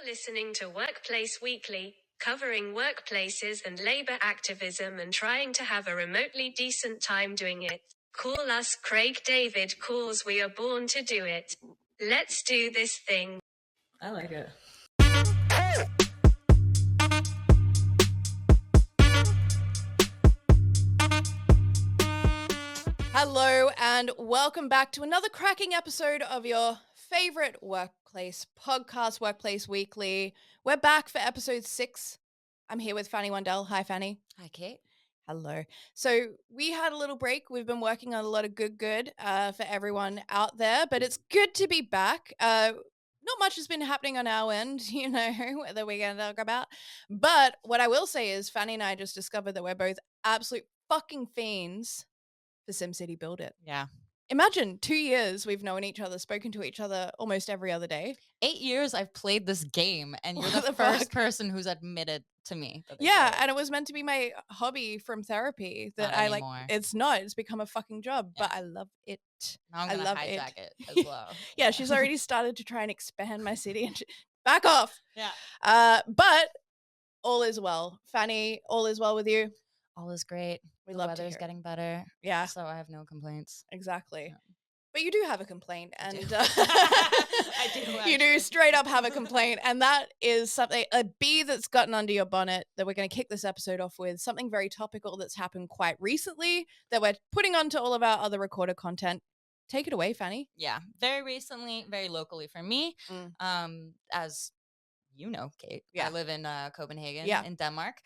Listening to Workplace Weekly, covering workplaces and labor activism and trying to have a remotely decent time doing it. Call us Craig David calls, we are born to do it. Let's do this thing. I like it. Hello and welcome back to another cracking episode of your favorite workplace podcast, Workplace Weekly. We're back for episode 6. I'm here with Fanny Wandell. Hi, Fanny. Hi, Kate. Hello. So we had a little break. We've been working on a lot of good for everyone out there, but it's good to be back. Not much has been happening on our end, that we're going to talk about. But what I will say is Fanny and I just discovered that we're both absolute fucking fiends for SimCity Build It. Yeah. Imagine 2 years we've known each other, spoken to each other almost every other day. 8 years I've played this game, and you're the first person who's admitted to me. Yeah, and it was meant to be my hobby from therapy that not anymore. It's not. It's become a fucking job, but I love it. Now I'm gonna hijack it as well. Yeah, she's already started to try and expand my city and back off. Yeah. But all is well. Fanny, all is well with you? All is great. The weather's getting better. Yeah. So I have no complaints. Exactly. Yeah. But you do have a complaint, and I do. You do straight up have a complaint, and that is something, a bee that's gotten under your bonnet that we're going to kick this episode off with, something very topical that's happened quite recently that we're putting onto all of our other recorded content. Take it away, Fanny. Yeah, very recently, very locally for me. As you know, Kate, I live in Copenhagen, in Denmark.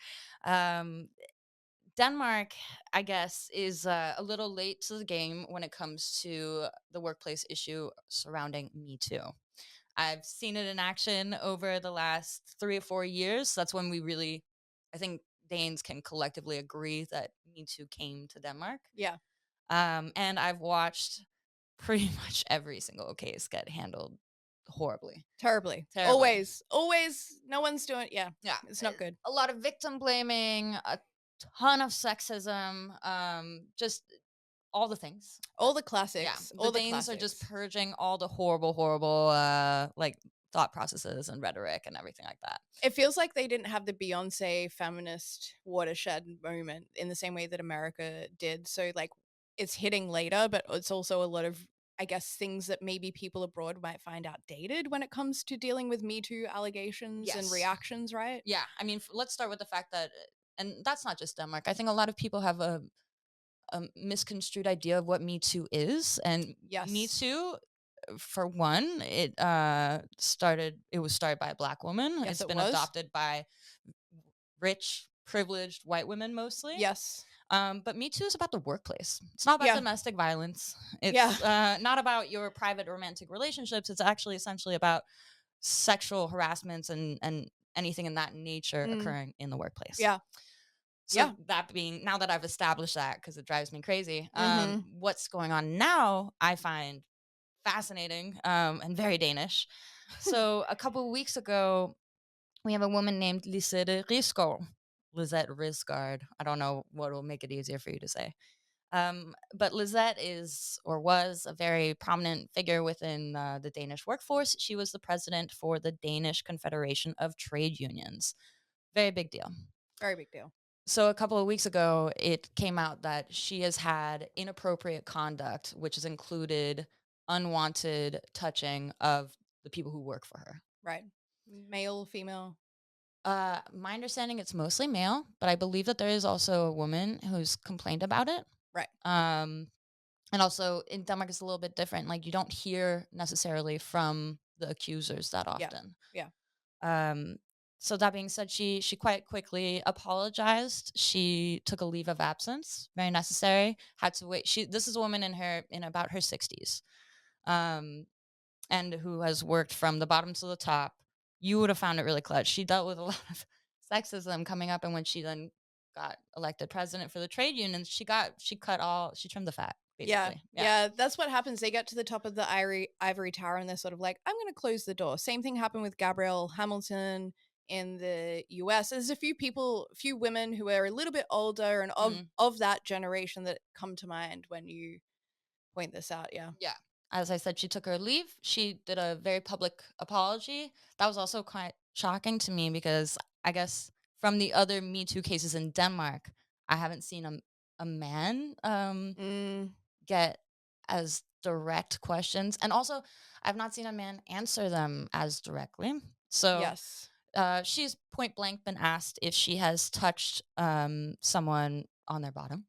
Denmark, I guess, is a little late to the game when it comes to the workplace issue surrounding Me Too. I've seen it in action over the last 3 or 4 years. That's when we really, I think Danes can collectively agree that Me Too came to Denmark. Yeah. And I've watched pretty much every single case get handled horribly. Terribly. Always. No one's doing it. Yeah. It's not good. A lot of victim blaming, a ton of sexism, just all the things. All the classics. Yeah. The Danes are just purging all the horrible, thought processes and rhetoric and everything like that. It feels like they didn't have the Beyonce feminist watershed moment in the same way that America did. So, it's hitting later, but it's also a lot of, I guess, things that maybe people abroad might find outdated when it comes to dealing with Me Too allegations and reactions, right? Yeah. I mean, let's start with the fact that, and that's not just Denmark. I think a lot of people have a misconstrued idea of what Me Too is. And Me Too, for one, it was started by a Black woman. Yes, it's been adopted by rich, privileged white women mostly. Yes. But Me Too is about the workplace. It's not about domestic violence. It's not about your private romantic relationships. It's actually essentially about sexual harassments and anything in that nature occurring in the workplace. Yeah. So that being, now that I've established that, because it drives me crazy, what's going on now I find fascinating and very Danish. So a couple of weeks ago, we have a woman named Lisette Risgaard. I don't know what will make it easier for you to say. But Lisette is, or was, a very prominent figure within the Danish workforce. She was the president for the Danish Confederation of Trade Unions. Very big deal. Very big deal. So a couple of weeks ago, it came out that she has had inappropriate conduct, which has included unwanted touching of the people who work for her. Right. Male, female? My understanding, it's mostly male, but I believe that there is also a woman who's complained about it. Right. And also in Denmark, it's a little bit different. Like, you don't hear necessarily from the accusers that often. Yeah. So that being said, she quite quickly apologized. She took a leave of absence, very necessary. Had to wait. This is a woman in about her 60s, and who has worked from the bottom to the top. You would have found it really clutch. She dealt with a lot of sexism coming up, and when she then got elected president for the trade unions, she trimmed the fat. Basically. Yeah, that's what happens. They get to the top of the ivory tower, and they're sort of like, I'm going to close the door. Same thing happened with Gabrielle Hamilton in the US. There's a few women who are a little bit older and of that generation that come to mind when you point this out. Yeah. As I said, she took her leave. She did a very public apology. That was also quite shocking to me because I guess from the other Me Too cases in Denmark, I haven't seen a man get as direct questions. And also, I've not seen a man answer them as directly. So Yes. she's point blank been asked if she has touched someone on their bottom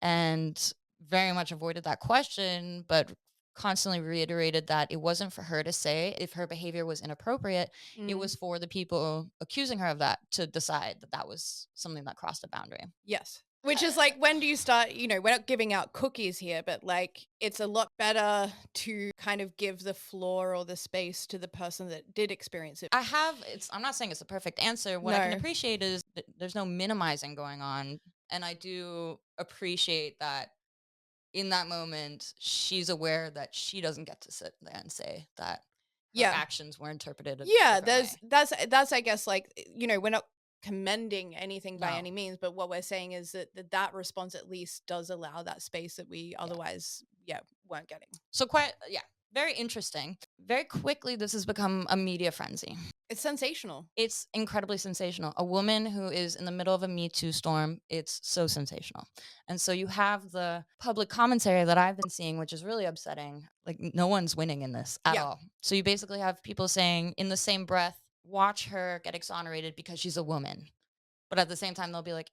and very much avoided that question, but constantly reiterated that it wasn't for her to say if her behavior was inappropriate. It was for the people accusing her of that to decide that that was something that crossed a boundary. Yes. Which is like, when do you start, we're not giving out cookies here, but like, it's a lot better to kind of give the floor or the space to the person that did experience it. I'm not saying it's a perfect answer. What I can No. appreciate is that there's no minimizing going on. And I do appreciate that in that moment, she's aware that she doesn't get to sit there and say that her actions were interpreted a different way. That's I guess, like, we're not commending anything by any means, but what we're saying is that response at least does allow that space that we otherwise weren't getting. So very interesting. Very quickly, this has become a media frenzy. It's sensational. It's incredibly sensational. A woman who is in the middle of a Me Too storm, it's so sensational. And so you have the public commentary that I've been seeing, which is really upsetting. Like, no one's winning in this at all. So you basically have people saying in the same breath, watch her get exonerated because she's a woman. But at the same time, they'll be like,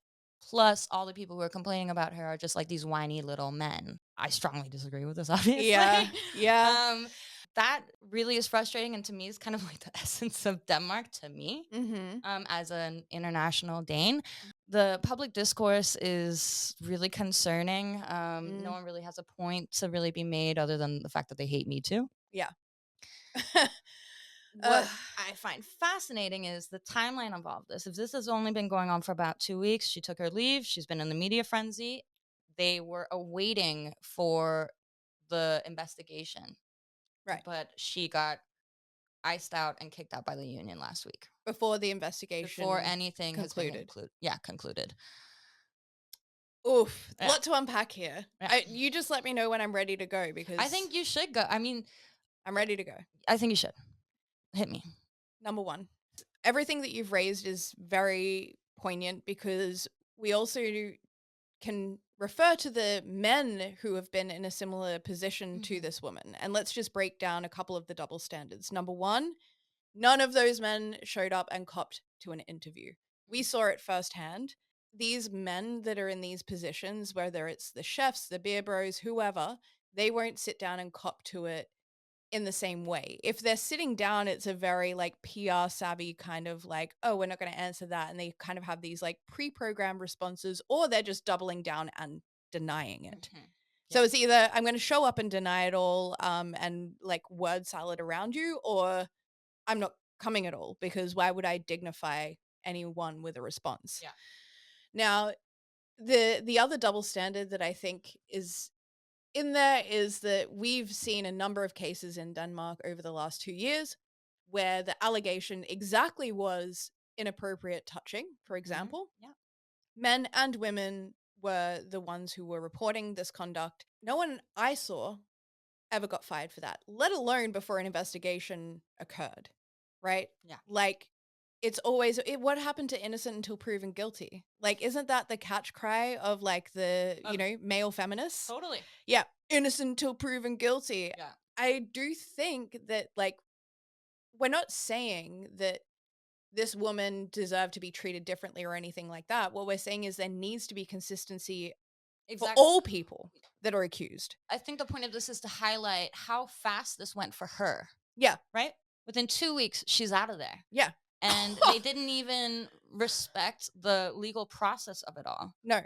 plus all the people who are complaining about her are just like these whiny little men. I strongly disagree with this, obviously. Yeah. That really is frustrating, and to me is kind of like the essence of Denmark to me. As an international Dane. The public discourse is really concerning. No one really has a point to really be made other than the fact that they hate Me Too. Yeah. What I find fascinating is the timeline of all of this. If this has only been going on for about 2 weeks, she took her leave, she's been in the media frenzy. They were awaiting for the investigation. Right. But she got iced out and kicked out by the union last week. Before the investigation. Before anything concluded. has been concluded. Oof. A lot to unpack here. You just let me know when I'm ready to go, because I think you should go. I mean, I'm ready to go. I think you should. Hit me. Number one, everything that you've raised is very poignant, because we also can refer to the men who have been in a similar position to this woman. And let's just break down a couple of the double standards. Number one, none of those men showed up and copped to an interview. We saw it firsthand. These men that are in these positions, whether it's the chefs, the beer bros, whoever, they won't sit down and cop to it in the same way. If they're sitting down, it's a very like PR savvy kind of like, oh, we're not going to answer that. And they kind of have these like pre-programmed responses, or they're just doubling down and denying it. So it's either I'm going to show up and deny it all and like word salad around you, or I'm not coming at all, because why would I dignify anyone with a response? Yeah. Now, the other double standard that I think is in there is that we've seen a number of cases in Denmark over the last 2 years where the allegation exactly was inappropriate touching, for example. Yeah. Men and women were the ones who were reporting this conduct. No one I saw ever got fired for that, let alone before an investigation occurred, right? Yeah. Like, it's always, what happened to innocent until proven guilty? Like, isn't that the catch cry of like the, male feminists? Totally. Yeah. Innocent until proven guilty. Yeah. I do think that, like, we're not saying that this woman deserved to be treated differently or anything like that. What we're saying is there needs to be consistency for all people that are accused. I think the point of this is to highlight how fast this went for her. Yeah. Right? Within 2 weeks, she's out of there. Yeah. And they didn't even respect the legal process of it all. No.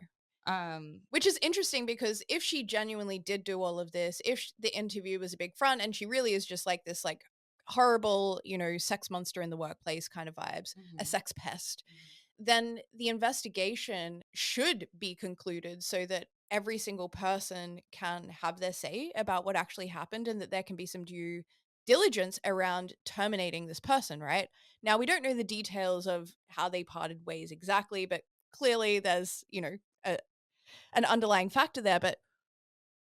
Which is interesting, because if she genuinely did do all of this, if the interview was a big front and she really is just like this like horrible, sex monster in the workplace kind of vibes, a sex pest, then the investigation should be concluded so that every single person can have their say about what actually happened, and that there can be some due diligence around terminating this person, right? Now, we don't know the details of how they parted ways exactly, but clearly there's, an underlying factor there. But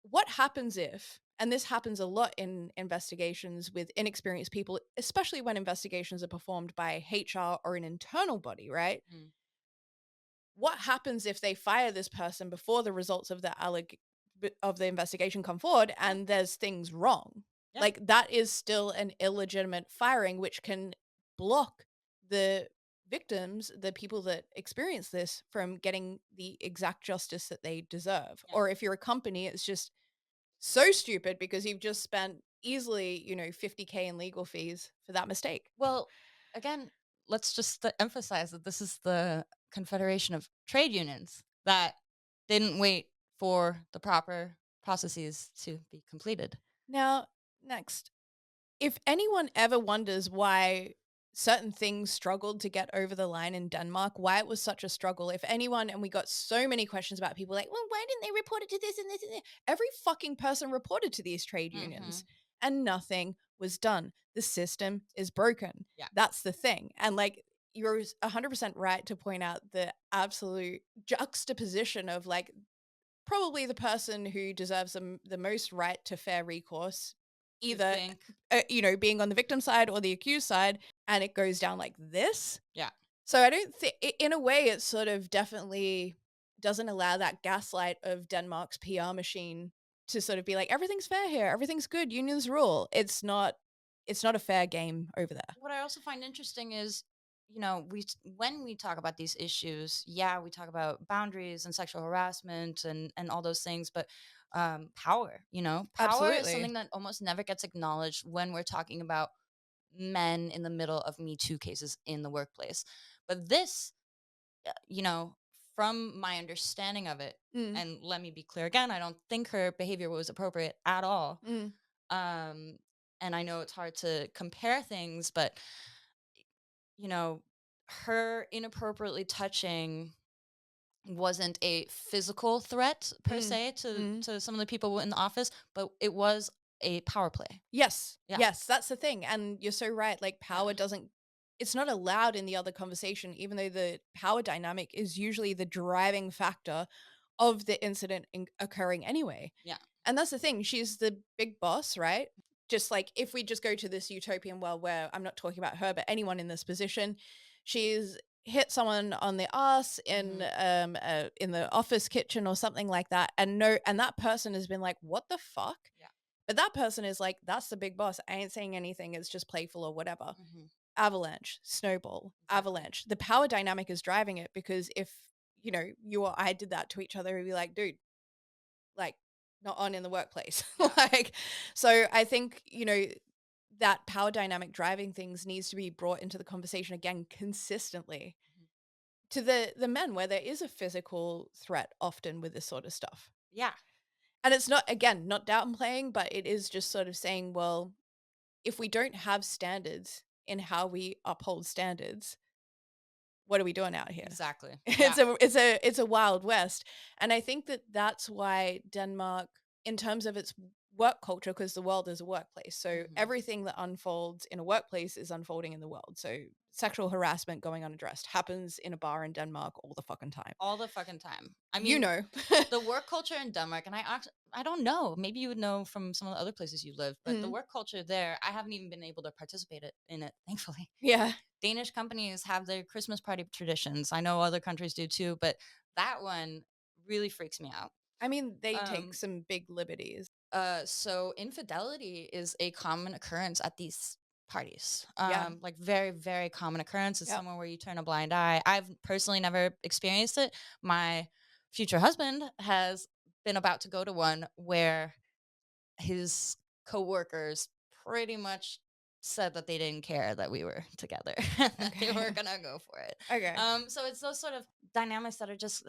what happens if, And this happens a lot in investigations with inexperienced people, especially when investigations are performed by HR or an internal body, right? Mm. What happens if they fire this person before the results of the investigation come forward and there's things wrong? Yeah. Like, that is still an illegitimate firing, which can block the victims, the people that experience this, from getting the exact justice that they deserve. Yeah. Or if you're a company, it's just so stupid because you've just spent easily, $50K in legal fees for that mistake. Well, again, let's just emphasize that this is the Confederation of Trade Unions that didn't wait for the proper processes to be completed. Now, next, if anyone ever wonders why certain things struggled to get over the line in Denmark, why it was such a struggle, if anyone, and we got so many questions about people like, well, why didn't they report it to this and this and this? Every fucking person reported to these trade unions and nothing was done. The system is broken. Yeah. That's the thing. And like, you're 100% right to point out the absolute juxtaposition of like, probably the person who deserves the most right to fair recourse, either being on the victim side or the accused side, and it goes down like this. Yeah. So I don't think, in a way, it sort of definitely doesn't allow that gaslight of Denmark's PR machine to sort of be like, everything's fair here, everything's good, unions rule. It's not a fair game over there. What I also find interesting is, when we talk about these issues, we talk about boundaries and sexual harassment and all those things, but power, power is something that almost never gets acknowledged when we're talking about men in the middle of Me Too cases in the workplace. But this, from my understanding of it, and let me be clear again, I don't think her behavior was appropriate at all. And I know it's hard to compare things, but her inappropriately touching wasn't a physical threat per se to some of the people in the office, but it was a power play. Yes. Yeah. Yes, that's the thing. And you're so right. Like, power it's not allowed in the other conversation, even though the power dynamic is usually the driving factor of the incident occurring anyway. Yeah. And that's the thing. She's the big boss, right? Just like, if we just go to this utopian world where I'm not talking about her, but anyone in this position, she's hit someone on the ass in the office kitchen or something like that, and that person has been like, what the fuck? Yeah. But that person is like, that's the big boss. I ain't saying anything. It's just playful or whatever. Avalanche, snowball, avalanche. The power dynamic is driving it, because if you or I did that to each other, we'd be like, dude, like, not on in the workplace. Like, so I think, that power dynamic driving things needs to be brought into the conversation again consistently to the men, where there is a physical threat often with this sort of stuff. Yeah. And it's not downplaying, but it is just sort of saying, well, if we don't have standards in how we uphold standards, what are we doing out here? Exactly. It's a wild west. And I think that that's why Denmark, in terms of its work culture, because the world is a workplace, so everything that unfolds in a workplace is unfolding in the world. So sexual harassment going unaddressed happens in a bar in Denmark all the fucking time. I mean, the work culture in Denmark, and I don't know, maybe you would know from some of the other places you live, but the work culture there, I haven't even been able to participate in it, thankfully. Yeah. Danish companies have their Christmas party traditions. I know other countries do too, but that one really freaks me out. I mean, they take some big liberties. So infidelity is a common occurrence at these parties. Like, very, very common occurrence. It's somewhere where you turn a blind eye. I've personally never experienced it. My future husband has been about to go to one where his coworkers pretty much said that they didn't care that we were together, that they were gonna go for it. Okay. So it's those sort of dynamics that are just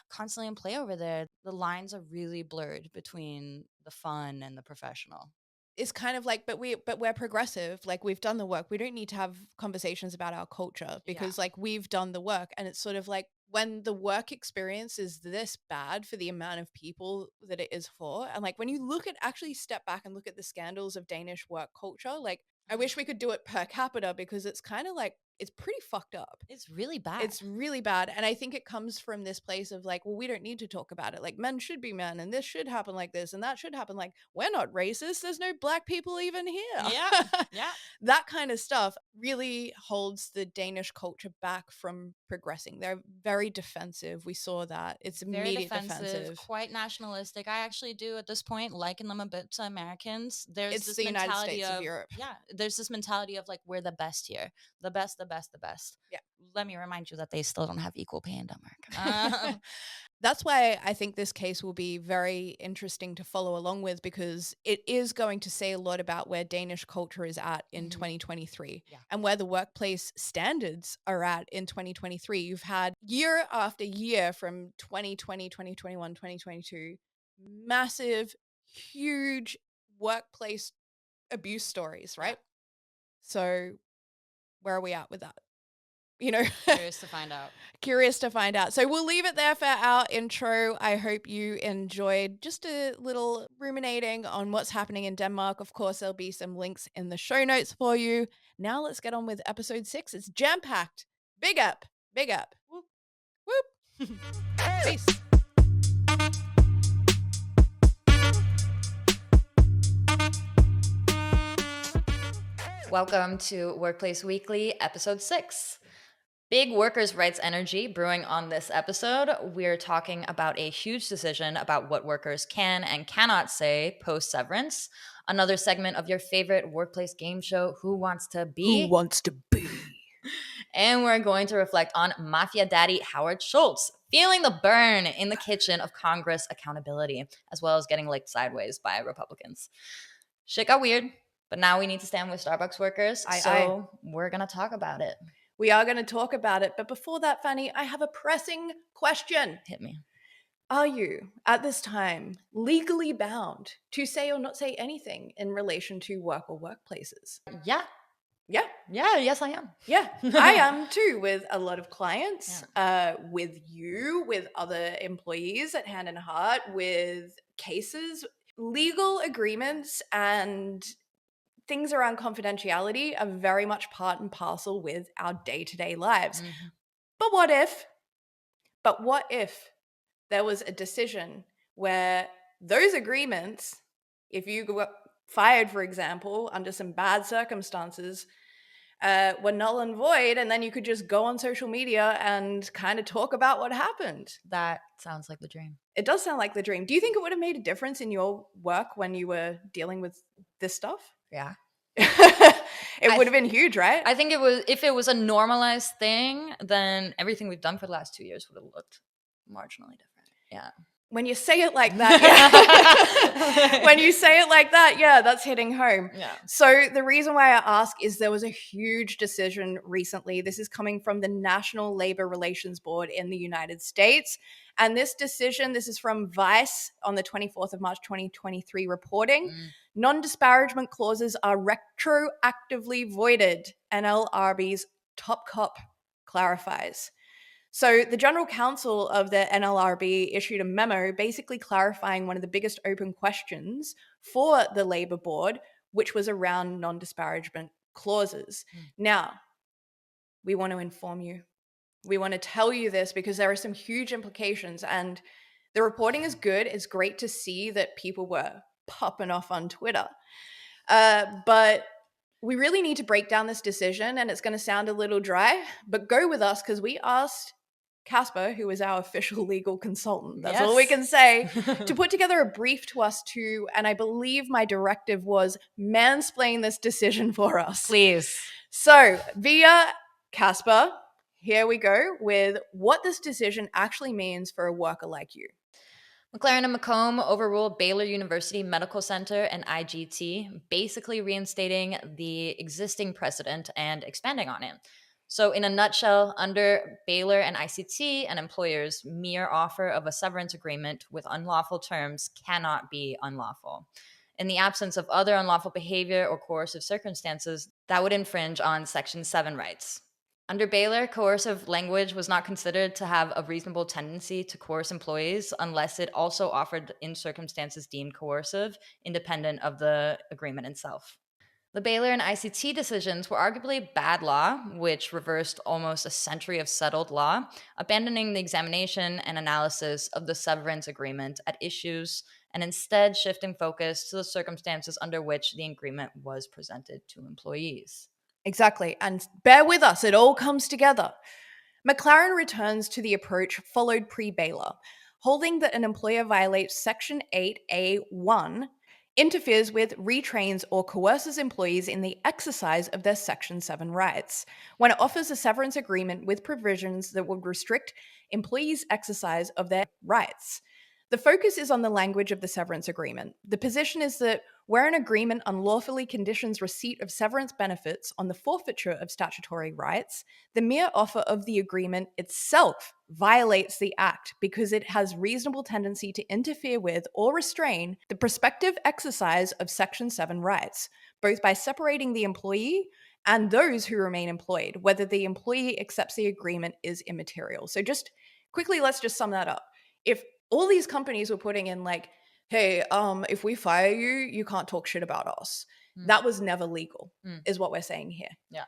constantly in play over there. The lines are really blurred between the fun and the professional. It's kind of like, but we're progressive. Like, we've done the work. We don't need to have conversations about our culture, because like, we've done the work. And it's sort of like, when the work experience is this bad for the amount of people that it is for, and like, when you actually step back and look at the scandals of Danish work culture, like, I wish we could do it per capita, because it's kind of like, it's pretty fucked up. It's really bad. It's really bad. And I think it comes from this place of like, well, we don't need to talk about it. Like, men should be men, and this should happen like this, and that should happen like, we're not racist. There's no black people even here. Yeah. That kind of stuff really holds the Danish culture back from progressing. They're very defensive. We saw that. It's Very immediate defensive. quite nationalistic. I actually do at this point liken them a bit to Americans. There's It's this the United mentality States of Europe. Yeah, there's this mentality of like, we're the best here. The best, the best, the best. Yeah. Let me remind you that they still don't have equal pay in Denmark. That's why I think this case will be very interesting to follow along with, because it is going to say a lot about where Danish culture is at in 2023 and where the workplace standards are at in 2023. You've had year after year from 2020, 2021, 2022, massive, huge workplace abuse stories, right? So where are we at with that? You know, Curious to find out. Curious to find out. So we'll leave it there for our intro. I hope you enjoyed just a little ruminating on what's happening in Denmark. Of course, there'll be some links in the show notes for you. Now let's get on with episode 6. It's jam-packed. Big up. Big up. Whoop. Whoop. Peace. Welcome to Workplace Weekly, episode 6. Big workers' rights energy brewing on this episode. We're talking about a huge decision about what workers can and cannot say post-severance. Another segment of your favorite workplace game show, Who Wants to Be? Who Wants to Be? And we're going to reflect on Mafia Daddy Howard Schultz feeling the burn in the kitchen of Congress accountability, as well as getting licked sideways by Republicans. Shit got weird, but now we need to stand with Starbucks workers, so we're going to talk about it. We are going to talk about it. But before that, Fanny, I have a pressing question. Hit me. Are you, at this time, legally bound to say or not say anything in relation to work or workplaces? Yeah. Yeah. Yeah, yes, I am. Yeah, I am too, with a lot of clients, with you, with other employees at Hand and Heart, with cases, legal agreements, and things around confidentiality are very much part and parcel with our day-to-day lives. Mm-hmm. But what if there was a decision where those agreements, if you got fired, for example, under some bad circumstances, were null and void, and then you could just go on social media and kind of talk about what happened? That sounds like the dream. It does sound like the dream. Do you think it would have made a difference in your work when you were dealing with this stuff? Yeah. It would have been huge, right? I think it was, if it was a normalized thing, then everything we've done for the last 2 years would have looked marginally different. Yeah. When you say it like that, when you say it like that, yeah, that's hitting home. Yeah. So the reason why I ask is there was a huge decision recently. This is coming from the National Labor Relations Board in the United States. And this decision, this is from Vice on the 24th of March, 2023 reporting. Non-disparagement clauses are retroactively voided, NLRB's top cop clarifies. So the General Counsel of the NLRB issued a memo basically clarifying one of the biggest open questions for the Labor Board, which was around non-disparagement clauses. Now, we want to inform you. We want to tell you this because there are some huge implications, and the reporting is good. It's great to see that people were popping off on Twitter. But we really need to break down this decision, and it's going to sound a little dry, but go with us because we asked Casper, who is our official legal consultant, that's all we can say, to put together a brief to us too. And I believe my directive was mansplain this decision for us. Please. So via Casper, here we go with what this decision actually means for a worker like you. McLaren and Macomb overruled Baylor University Medical Center and IGT, basically reinstating the existing precedent and expanding on it. So in a nutshell, under Baylor and ICT, an employer's mere offer of a severance agreement with unlawful terms cannot be unlawful. In the absence of other unlawful behavior or coercive circumstances, that would infringe on Section 7 rights. Under Baylor, coercive language was not considered to have a reasonable tendency to coerce employees unless it also offered in circumstances deemed coercive, independent of the agreement itself. The Baylor and ICT decisions were arguably bad law, which reversed almost a century of settled law, abandoning the examination and analysis of the severance agreement at issues and instead shifting focus to the circumstances under which the agreement was presented to employees. Exactly. And bear with us, it all comes together. McLaren returns to the approach followed pre-Baylor, holding that an employer violates Section 8A1, interferes with, retrains, or coerces employees in the exercise of their Section 7 rights, when it offers a severance agreement with provisions that would restrict employees' exercise of their rights. The focus is on the language of the severance agreement. The position is that where an agreement unlawfully conditions receipt of severance benefits on the forfeiture of statutory rights, the mere offer of the agreement itself violates the act because it has reasonable tendency to interfere with or restrain the prospective exercise of Section 7 rights, both by separating the employee and those who remain employed. Whether the employee accepts the agreement is immaterial. So just quickly, let's just sum that up. If all these companies were putting in like, hey, if we fire you, you can't talk shit about us. That was never legal, is what we're saying here. Yeah.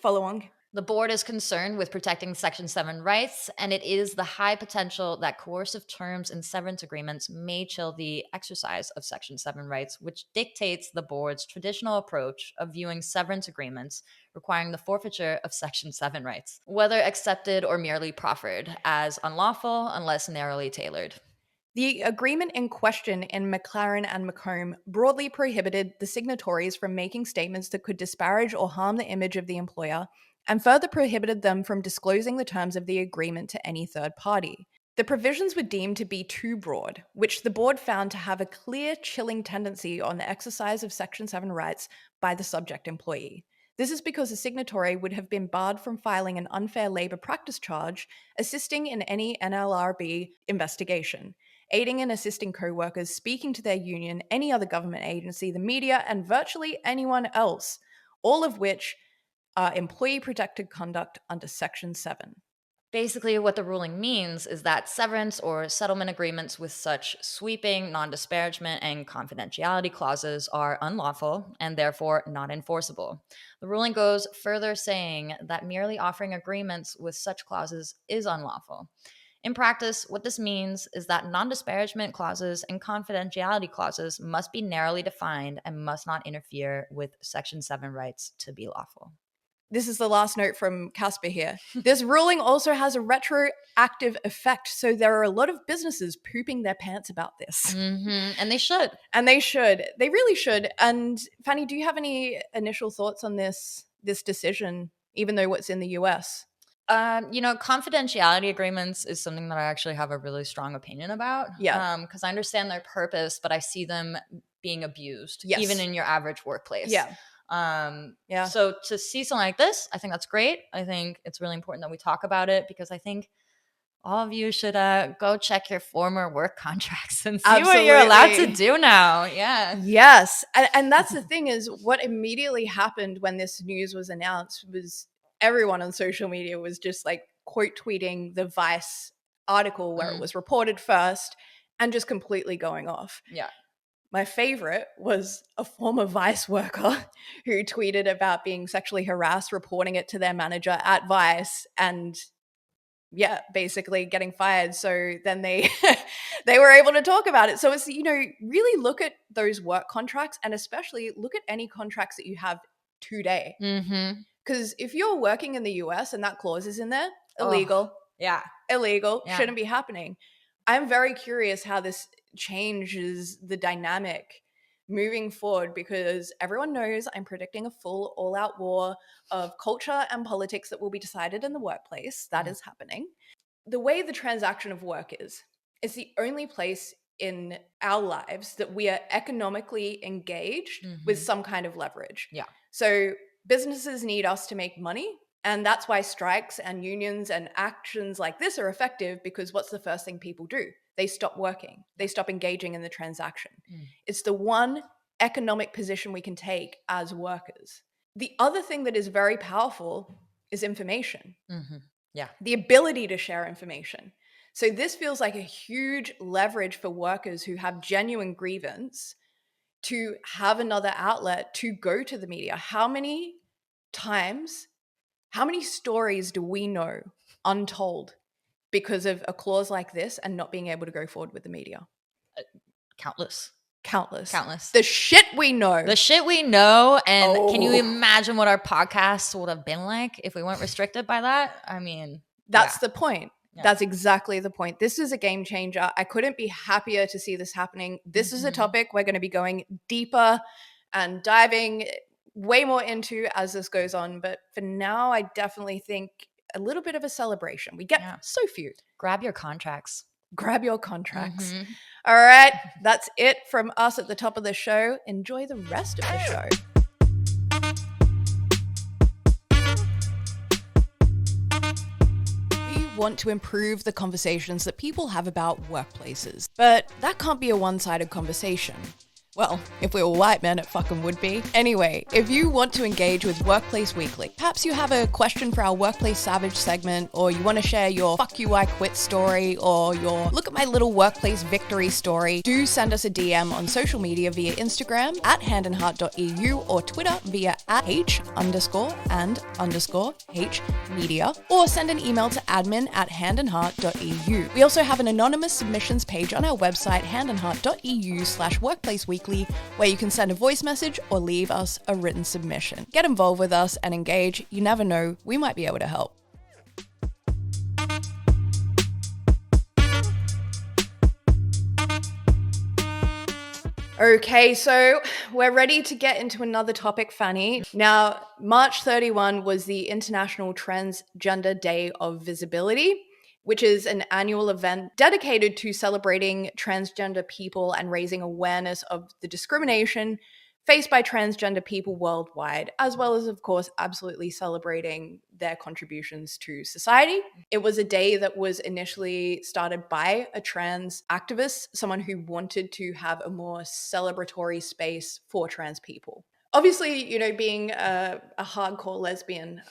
Follow on. The board is concerned with protecting Section 7 rights, and it is the high potential that coercive terms in severance agreements may chill the exercise of Section 7 rights, which dictates the board's traditional approach of viewing severance agreements requiring the forfeiture of Section 7 rights, whether accepted or merely proffered, as unlawful unless narrowly tailored. The agreement in question in McLaren and Macomb broadly prohibited the signatories from making statements that could disparage or harm the image of the employer, and further prohibited them from disclosing the terms of the agreement to any third party. The provisions were deemed to be too broad, which the board found to have a clear chilling tendency on the exercise of Section 7 rights by the subject employee. This is because a signatory would have been barred from filing an unfair labor practice charge, assisting in any NLRB investigation, aiding and assisting co-workers, speaking to their union, any other government agency, the media, and virtually anyone else, all of which are employee-protected conduct under Section 7. Basically, what the ruling means is that severance or settlement agreements with such sweeping non-disparagement and confidentiality clauses are unlawful and therefore not enforceable. The ruling goes further, saying that merely offering agreements with such clauses is unlawful. In practice, what this means is that non-disparagement clauses and confidentiality clauses must be narrowly defined and must not interfere with Section 7 rights to be lawful. This is the last note from Casper here. This ruling also has a retroactive effect, so there are a lot of businesses pooping their pants about this. And they should. And they should. They really should. And Fanny, do you have any initial thoughts on this decision, even though it's in the US? Confidentiality agreements is something that I actually have a really strong opinion about. Yeah. Because I understand their purpose, but I see them being abused, Yes. even in your average workplace. Yeah. So to see something like this, I think that's great. I think it's really important that we talk about it because I think all of you should go check your former work contracts and see what you're allowed to do now. Yeah. Yes. And that's the thing is what immediately happened when this news was announced was everyone on social media was just like quote tweeting the Vice article where it was reported first and just completely going off. Yeah. My favorite was a former Vice worker who tweeted about being sexually harassed, reporting it to their manager at Vice, and basically getting fired. So then they they were able to talk about it. So it's, really look at those work contracts and especially look at any contracts that you have today. Because if you're working in the US and that clause is in there, illegal. Illegal. Yeah. Shouldn't be happening. I'm very curious how this changes the dynamic moving forward because everyone knows I'm predicting a full all-out war of culture and politics that will be decided in the workplace. That is happening. The way the transaction of work is, it's the only place in our lives that we are economically engaged with some kind of leverage. Yeah. So businesses need us to make money. And that's why strikes and unions and actions like this are effective because what's the first thing people do? They stop working. They stop engaging in the transaction. It's the one economic position we can take as workers. The other thing that is very powerful is information. Yeah. The ability to share information. So this feels like a huge leverage for workers who have genuine grievance to have another outlet to go to the media. How many stories do we know untold because of a clause like this and not being able to go forward with the media? Countless. The shit we know. And can you imagine what our podcast would have been like if we weren't restricted by that? I mean, that's the point. Yeah. That's exactly the point. This is a game changer. I couldn't be happier to see this happening. This is a topic we're going to be going deeper and diving way more into as this goes on. But for now, I definitely think a little bit of a celebration. We get so few. Grab your contracts. All right, that's it from us at the top of the show. Enjoy the rest of the show. We want to improve the conversations that people have about workplaces, but that can't be a one-sided conversation. Well, if we were white men, it fucking would be. Anyway, if you want to engage with Workplace Weekly, perhaps you have a question for our Workplace Savage segment, or you want to share your fuck you I quit story, or your look at my little workplace victory story, do send us a DM on social media via Instagram at handandheart.eu or Twitter via @h_and_h_media, or send an email to admin@handandheart.eu. We also have an anonymous submissions page on our website, handandheart.eu/workplaceweekly, where you can send a voice message or leave us a written submission. Get involved with us and engage. You never know, we might be able to help. Okay, so we're ready to get into another topic, Fanny. Now, March 31 was the International Transgender Day of Visibility, which is an annual event dedicated to celebrating transgender people and raising awareness of the discrimination faced by transgender people worldwide, as well as, of course, absolutely celebrating their contributions to society. It was a day that was initially started by a trans activist, someone who wanted to have a more celebratory space for trans people. Obviously, you know, being a hardcore lesbian,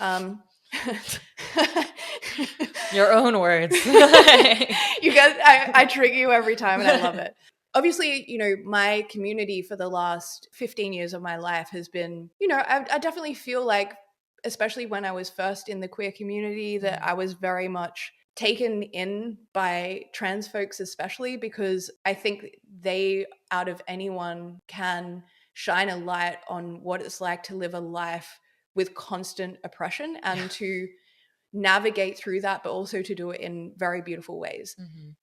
your own words. You guys, I trick you every time and I love it. Obviously, you know, my community for the last 15 years of my life has been, you know, I definitely feel like, especially when I was first in the queer community, that I was very much taken in by trans folks, especially because I think they, out of anyone, can shine a light on what it's like to live a life with constant oppression and to navigate through that, but also to do it in very beautiful ways.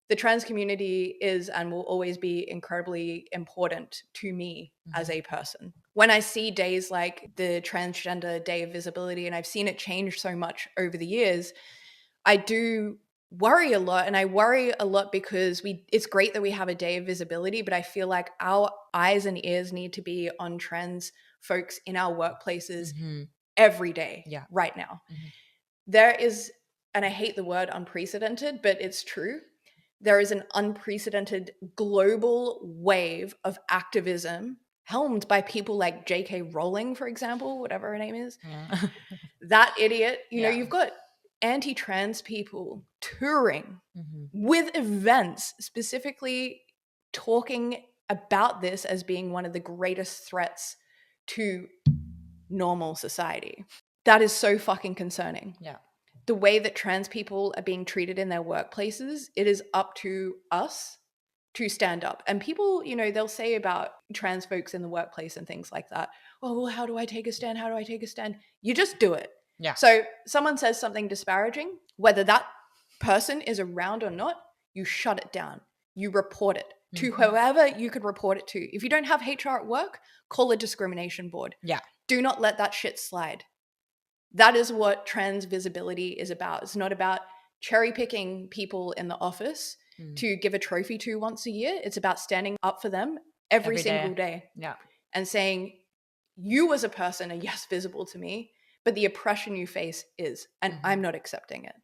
The trans community is and will always be incredibly important to me as a person. When I see days like the Transgender Day of Visibility, and I've seen it change so much over the years, I do worry a lot. And I worry a lot because it's great that we have a day of visibility, but I feel like our eyes and ears need to be on trans folks in our workplaces every day, right now. There is, and I hate the word unprecedented, but it's true. There is an unprecedented global wave of activism helmed by people like J.K. Rowling, for example, whatever her name is. That idiot. You know, you've got anti-trans people touring with events specifically talking about this as being one of the greatest threats to normal society. That is so fucking concerning. The way that trans people are being treated in their workplaces, it is up to us to stand up. And people, you know, they'll say about trans folks in the workplace and things like that, oh, well, how do I take a stand? How do I take a stand? You just do it. So someone says something disparaging, whether that person is around or not, you shut it down. You report it to whoever you could report it to. If you don't have HR at work, call a discrimination board. Do not let that shit slide. That is what trans visibility is about. It's not about cherry picking people in the office to give a trophy to once a year. It's about standing up for them every single day. And saying, you as a person are, yes, visible to me, but the oppression you face is, and I'm not accepting it.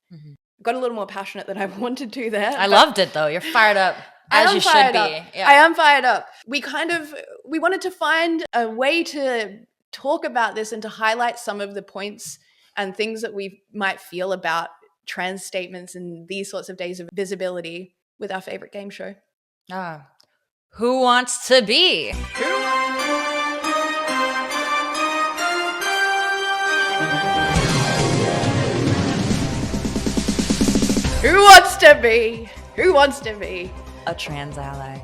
Got a little more passionate than I wanted to there. I loved it though. You're fired up. As you should be. I am fired up. We wanted to find a way to talk about this and to highlight some of the points and things that we might feel about trans statements and these sorts of days of visibility with our favorite game show. Who wants to be? Who wants to be? Who wants to be? A trans ally.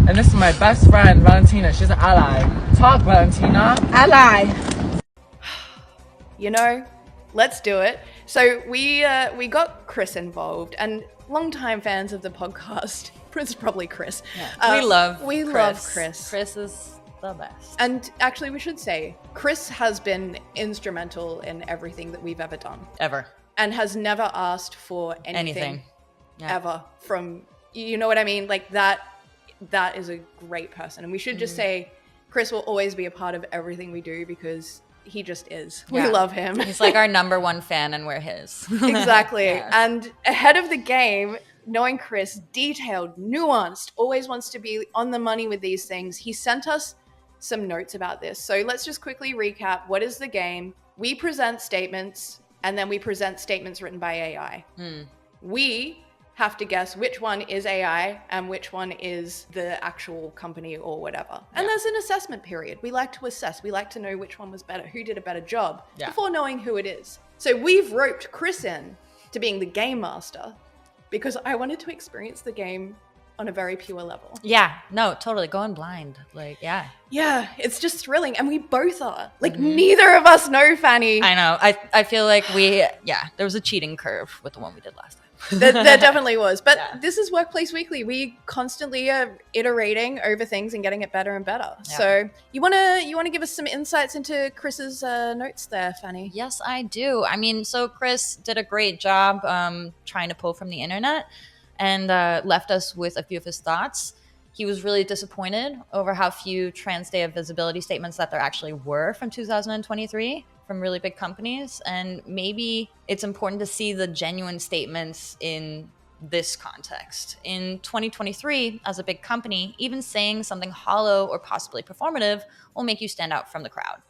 And this is my best friend, Valentina. She's an ally. Talk, Valentina. Ally. You know, let's do it. So we got Chris involved, and longtime fans of the podcast. It's probably Chris. Yeah. We love Chris. Chris is the best. And actually, we should say Chris has been instrumental in everything that we've ever done. Ever. And has never asked for anything. Yeah. Ever from, you know what I mean? Like that is a great person. And we should just say Chris will always be a part of everything we do because he just is. Yeah. We love him. He's like our number one fan and we're his. Exactly. Yeah. And ahead of the game, knowing Chris, detailed, nuanced, always wants to be on the money with these things, he sent us some notes about this. So let's just quickly recap. What is the game? We present statements, and then we present statements written by AI. We have to guess which one is AI and which one is the actual company or whatever. And there's an assessment period. We like to assess. We like to know which one was better, who did a better job before knowing who it is. So we've roped Chris in to being the game master because I wanted to experience the game on a very pure level. Yeah, no, totally. Going blind. Like, yeah. Yeah, it's just thrilling. And we both are. Like, neither of us know, Fanny. I know. I feel like there was a cheating curve with the one we did last time. There definitely was. But this is Workplace Weekly. We constantly are iterating over things and getting it better and better. Yeah. So you wanna give us some insights into Chris's notes there, Fanny? Yes, I do. I mean, so Chris did a great job trying to pull from the internet and left us with a few of his thoughts. He was really disappointed over how few Trans Day of Visibility statements that there actually were from 2023 from really big companies. And maybe it's important to see the genuine statements in this context. In 2023, as a big company, even saying something hollow or possibly performative will make you stand out from the crowd.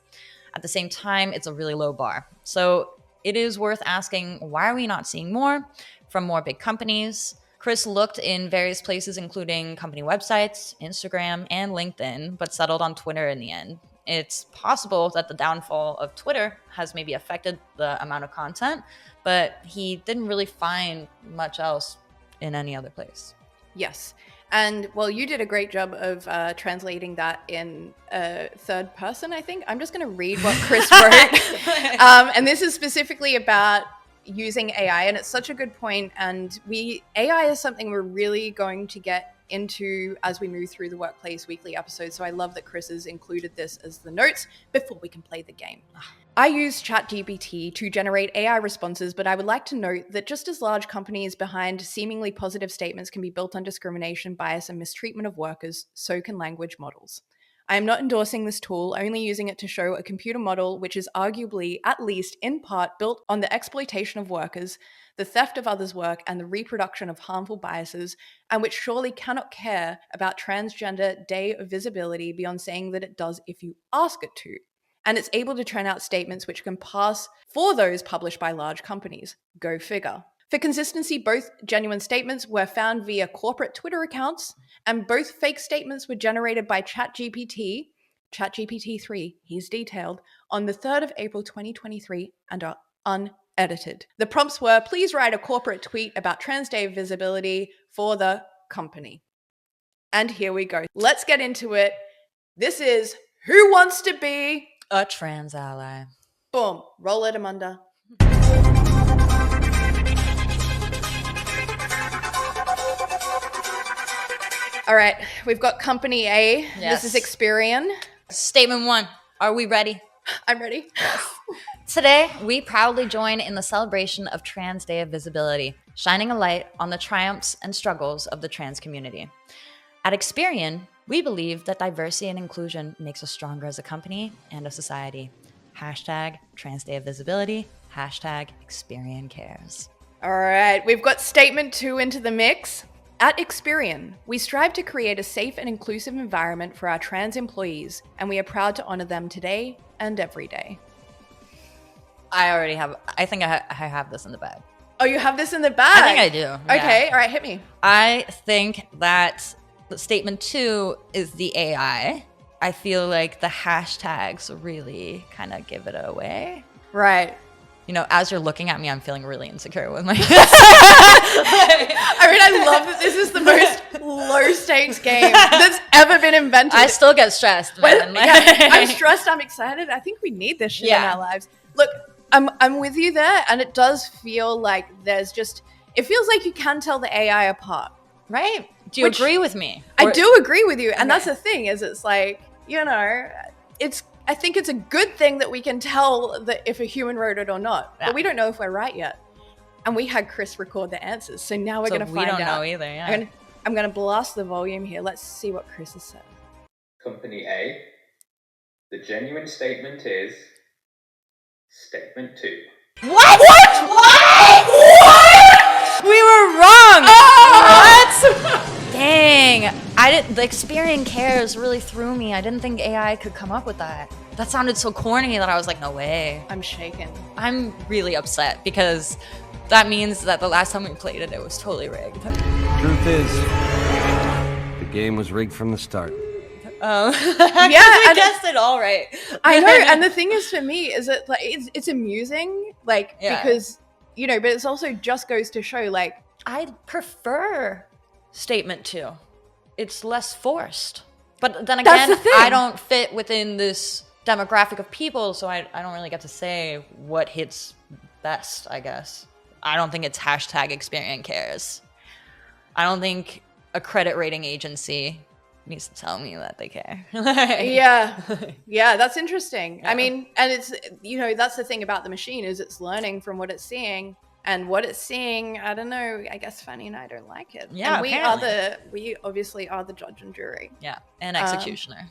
At the same time, it's a really low bar. So it is worth asking, why are we not seeing more from more big companies? Chris looked in various places, including company websites, Instagram, and LinkedIn, but settled on Twitter in the end. It's possible that the downfall of Twitter has maybe affected the amount of content, but he didn't really find much else in any other place. Yes. And well, you did a great job of translating that in third person, I think. I'm just going to read what Chris wrote. And this is specifically about using AI, and it's such a good point. And AI is something we're really going to get into as we move through the Workplace Weekly episode. So I love that Chris has included this as the notes before we can play the game. I use ChatGPT to generate AI responses, but I would like to note that just as large companies behind seemingly positive statements can be built on discrimination, bias, and mistreatment of workers, so can language models. I am not endorsing this tool, only using it to show a computer model which is arguably, at least in part, built on the exploitation of workers, the theft of others' work, and the reproduction of harmful biases, and which surely cannot care about Transgender Day of Visibility beyond saying that it does if you ask it to. And it's able to churn out statements which can pass for those published by large companies. Go figure. For consistency, both genuine statements were found via corporate Twitter accounts, and both fake statements were generated by ChatGPT 3, he's detailed, on the 3rd of April 2023 and are unedited. The prompts were, please write a corporate tweet about Trans Day of Visibility for the company. And here we go. Let's get into it. This is Who Wants to Be a Trans Ally. Boom. Roll it, Amanda. All right, we've got Company A. Yes. This is Experian. Statement 1. Are we ready? I'm ready. Today, we proudly join in the celebration of Trans Day of Visibility, shining a light on the triumphs and struggles of the trans community. At Experian, we believe that diversity and inclusion makes us stronger as a company and a society. Hashtag Trans Day of Visibility. Hashtag Experian Cares. All right, we've got Statement 2 into the mix. At Experian, we strive to create a safe and inclusive environment for our trans employees, and we are proud to honor them today and every day. I think I have this in the bag. Oh, you have this in the bag? I think I do. Okay, yeah. all right, hit me. I think that Statement 2 is the AI. I feel like the hashtags really kind of give it away. Right. You know, as you're looking at me, I'm feeling really insecure with my. I mean, I love that this is the most low stakes game that's ever been invented. I still get stressed, man. I'm stressed. I'm excited. I think we need this shit in our lives. Look, I'm with you there, and it does feel like there's just. It feels like you can tell the AI apart, right? Do you agree with me? I do agree with you, and that's the thing. Is it's like, you know, it's. I think it's a good thing that we can tell that if a human wrote it or not, but we don't know if we're right yet. And we had Chris record the answers, so now we're going to find out. We don't know either. Yeah. I'm going to blast the volume here. Let's see what Chris has said. Company A, the genuine statement is statement 2. What? We were wrong. What? Dang. The Experian Cares really threw me. I didn't think AI could come up with that. That sounded so corny that I was like, no way. I'm shaken. I'm really upset because that means that the last time we played it, it was totally rigged. Truth is, the game was rigged from the start. I guessed it all right. I know, and the thing is for me is that like it's amusing, like because you know, but it's also just goes to show like I prefer statement 2. It's less forced. But then again, I don't fit within this demographic of people, so I don't really get to say what hits best, I guess. I don't think it's hashtag Experian Cares. I don't think a credit rating agency needs to tell me that they care. Yeah, that's interesting. Yeah. I mean, and it's, you know, that's the thing about the machine is it's learning from what it's seeing, and what it's seeing, I don't know, I guess Fanny and I don't like it. Yeah, and we obviously are the judge and jury. Yeah, and executioner.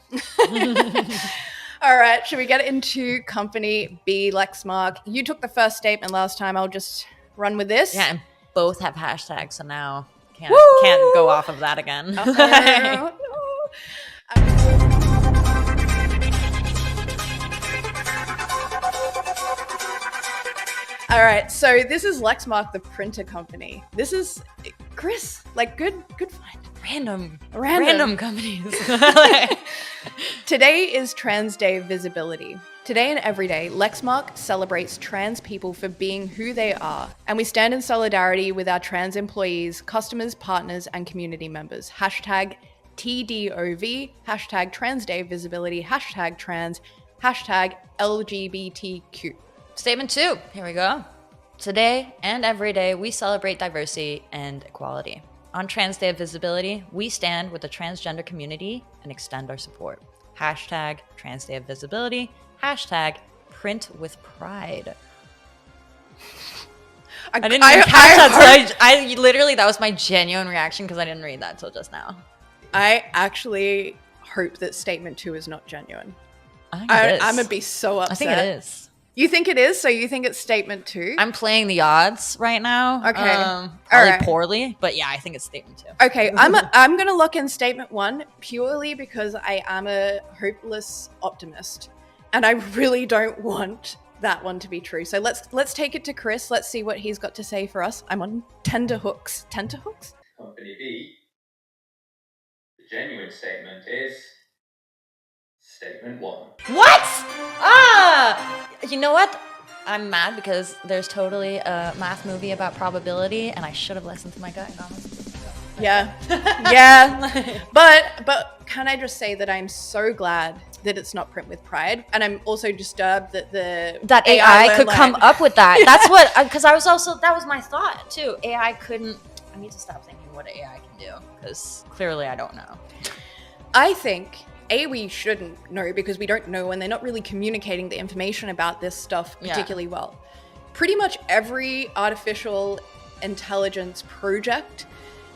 All right, should we get into Company B, Lexmark? You took the first statement last time. I'll just run with this. Yeah, and both have hashtags, so now can't go off of that again. All right, so this is Lexmark, the printer company. This is Chris, like good find. Random companies. Today is Trans Day Visibility. Today and every day, Lexmark celebrates trans people for being who they are, and we stand in solidarity with our trans employees, customers, partners, and community members. Hashtag TDOV, hashtag Trans Day Visibility, hashtag trans, hashtag LGBTQ. Statement 2, here we go. Today and every day, we celebrate diversity and equality. On Trans Day of Visibility, we stand with the transgender community and extend our support. Hashtag Trans Day of Visibility, hashtag Print with Pride. I didn't even catch that. I literally, that was my genuine reaction because I didn't read that till just now. I actually hope that statement 2 is not genuine. I'm going to be so upset. I think it is. You think it is? So you think it's statement 2? I'm playing the odds right now. Okay. Probably poorly, but yeah, I think it's statement 2. Okay, I'm going to lock in statement 1 purely because I am a hopeless optimist. And I really don't want that one to be true. So let's take it to Chris. Let's see what he's got to say for us. I'm on tenterhooks. Tenterhooks? Company B, the genuine statement is statement 1. What? You know what? I'm mad because there's totally a math movie about probability, and I should have listened to my gut. Yeah. Yeah. But can I just say that I'm so glad that it's not Print with Pride, and I'm also disturbed that that AI could come up with that. That's what, because I was also, that was my thought too. AI couldn't. I need to stop thinking what AI can do because clearly I don't know. I think we shouldn't know because we don't know, and they're not really communicating the information about this stuff particularly well. Pretty much every artificial intelligence project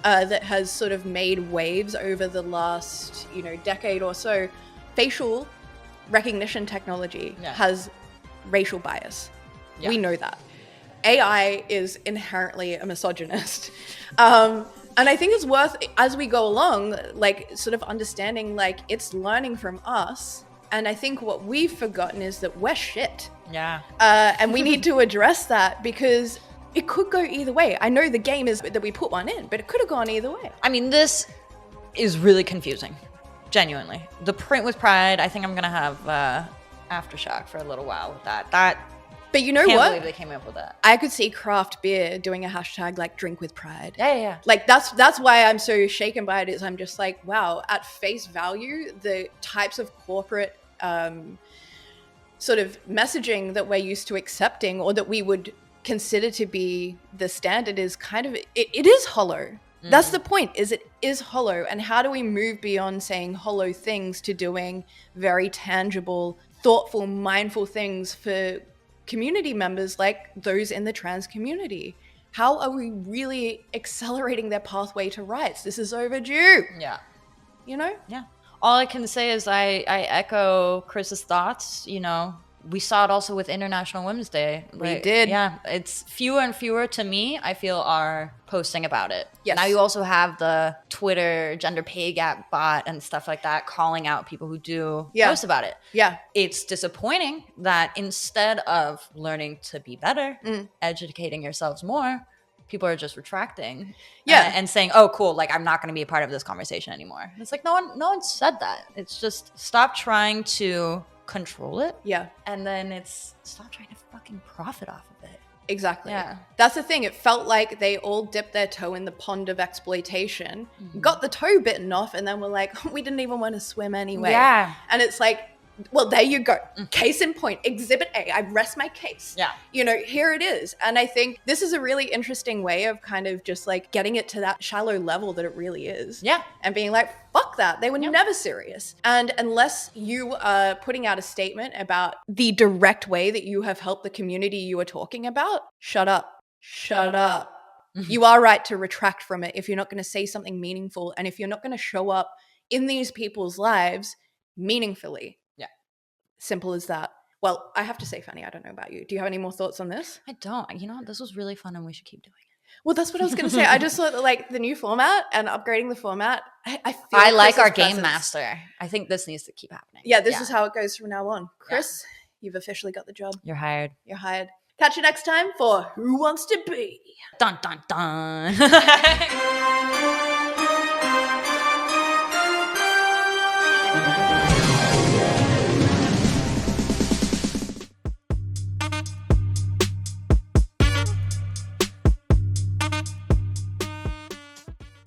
that has sort of made waves over the last, decade or so, facial recognition technology has racial bias. Yeah. We know that. AI is inherently a misogynist. And I think it's worth, as we go along, sort of understanding, it's learning from us. And I think what we've forgotten is that we're shit. Yeah. And we need to address that because it could go either way. I know the game is that we put one in, but it could have gone either way. I mean, this is really confusing. Genuinely. The print with pride, I think I'm going to have aftershock for a little while with that. But you know Can't what? believe they came up with that. I could see craft beer doing a hashtag like drink with pride. Yeah. Like that's why I'm so shaken by it, is I'm just like, wow, at face value, the types of corporate sort of messaging that we're used to accepting, or that we would consider to be the standard, is kind of, it is hollow. That's the point, is it is hollow. And how do we move beyond saying hollow things to doing very tangible, thoughtful, mindful things for community members like those in the trans community? How are we really accelerating their pathway to rights? This is overdue. Yeah. You know? Yeah. All I can say is I echo Chris's thoughts. You know, we saw it also with International Women's Day. We did. Yeah. It's fewer and fewer, to me, I feel, are posting about it. Yes. Now you also have the Twitter gender pay gap bot and stuff like that calling out people who do post about it. Yeah. It's disappointing that instead of learning to be better, educating yourselves more, people are just retracting and saying, oh, cool, like I'm not going to be a part of this conversation anymore. And it's like, no one said that. It's just stop trying to control it. Yeah. And then it's stop trying to fucking profit off of it. Exactly. Yeah. That's the thing. It felt like they all dipped their toe in the pond of exploitation, got the toe bitten off, and then were like, we didn't even want to swim anyway. Yeah. And it's like, well, there you go. Case in point, Exhibit A. I rest my case. Yeah. You know, here it is. And I think this is a really interesting way of kind of just like getting it to that shallow level that it really is. Yeah. And being like, fuck that. They were never serious. And unless you are putting out a statement about the direct way that you have helped the community you are talking about, shut up. Shut up. You are right to retract from it if you're not going to say something meaningful, and if you're not going to show up in these people's lives meaningfully. Simple as that. Well, I have to say, Fanny, I don't know about you. Do you have any more thoughts on this? I don't. You know, this was really fun and we should keep doing it. Well, that's what I was going to say. I just thought like the new format and upgrading the format. I feel I like Chris's our game presence. master. I think this needs to keep happening. Yeah, this is how it goes from now on. Chris, you've officially got the job. You're hired. You're hired. Catch you next time for Who Wants to Be? Dun, dun, dun.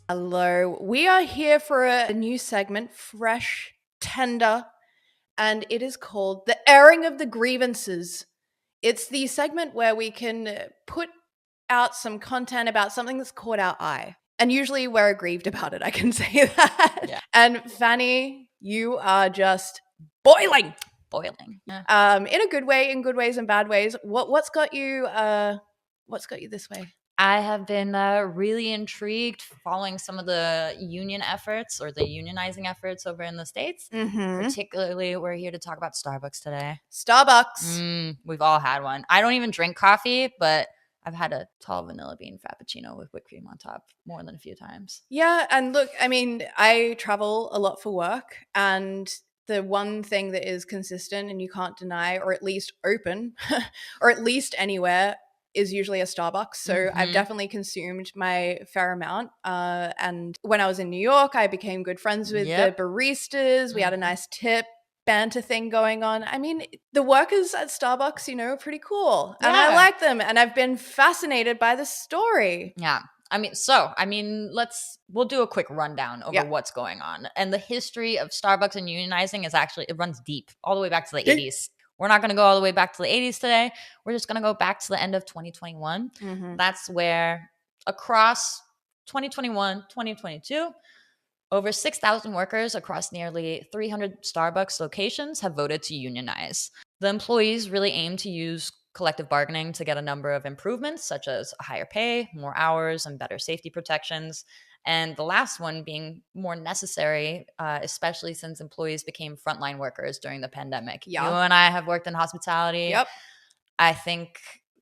Hello. We are here for a new segment, fresh, tender, and it is called The Airing of the Grievances. It's the segment where we can put out some content about something that's caught our eye. And usually we're aggrieved about it, I can say that. Yeah. And Fanny, you are just boiling. Yeah. In a good way, in good ways and bad ways. What's got you this way? I have been really intrigued following some of the union efforts or the unionizing efforts over in the States. Particularly, we're here to talk about Starbucks today. Starbucks. We've all had one. I don't even drink coffee, but I've had a tall vanilla bean frappuccino with whipped cream on top more than a few times. Yeah, and look, I mean, I travel a lot for work, and the one thing that is consistent and you can't deny, or at least open, or at least anywhere, is usually a Starbucks. So I've definitely consumed my fair amount. And when I was in New York, I became good friends with the baristas. We had a nice tip banter thing going on. I mean, the workers at Starbucks, you know, are pretty cool. And I like them. And I've been fascinated by the story. Yeah. We'll do a quick rundown over what's going on. And the history of Starbucks and unionizing it runs deep, all the way back to the 80s. We're not going to go all the way back to the 80s today. We're just going to go back to the end of 2021. That's where across 2021, 2022, over 6,000 workers across nearly 300 Starbucks locations have voted to unionize. The employees really aim to use collective bargaining to get a number of improvements, such as higher pay, more hours, and better safety protections. And the last one being more necessary, especially since employees became frontline workers during the pandemic. You and I have worked in hospitality. I think,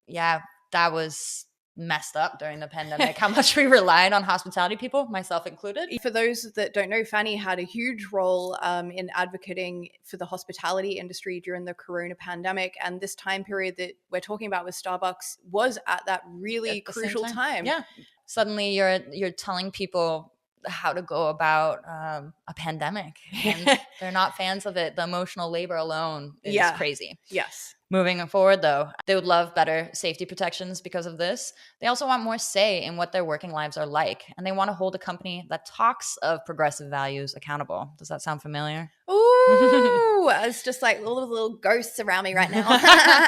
that was messed up during the pandemic, how much we relied on hospitality people, myself included. For those that don't know, Fanny had a huge role in advocating for the hospitality industry during the corona pandemic. And this time period that we're talking about with Starbucks was at that really crucial time. Yeah. Suddenly you're telling people how to go about a pandemic, and they're not fans of it. The emotional labor alone is crazy. Yes. Moving forward, though, they would love better safety protections because of this. They also want more say in what their working lives are like, and they want to hold a company that talks of progressive values accountable. Does that sound familiar? Ooh, it's just like all the little ghosts around me right now.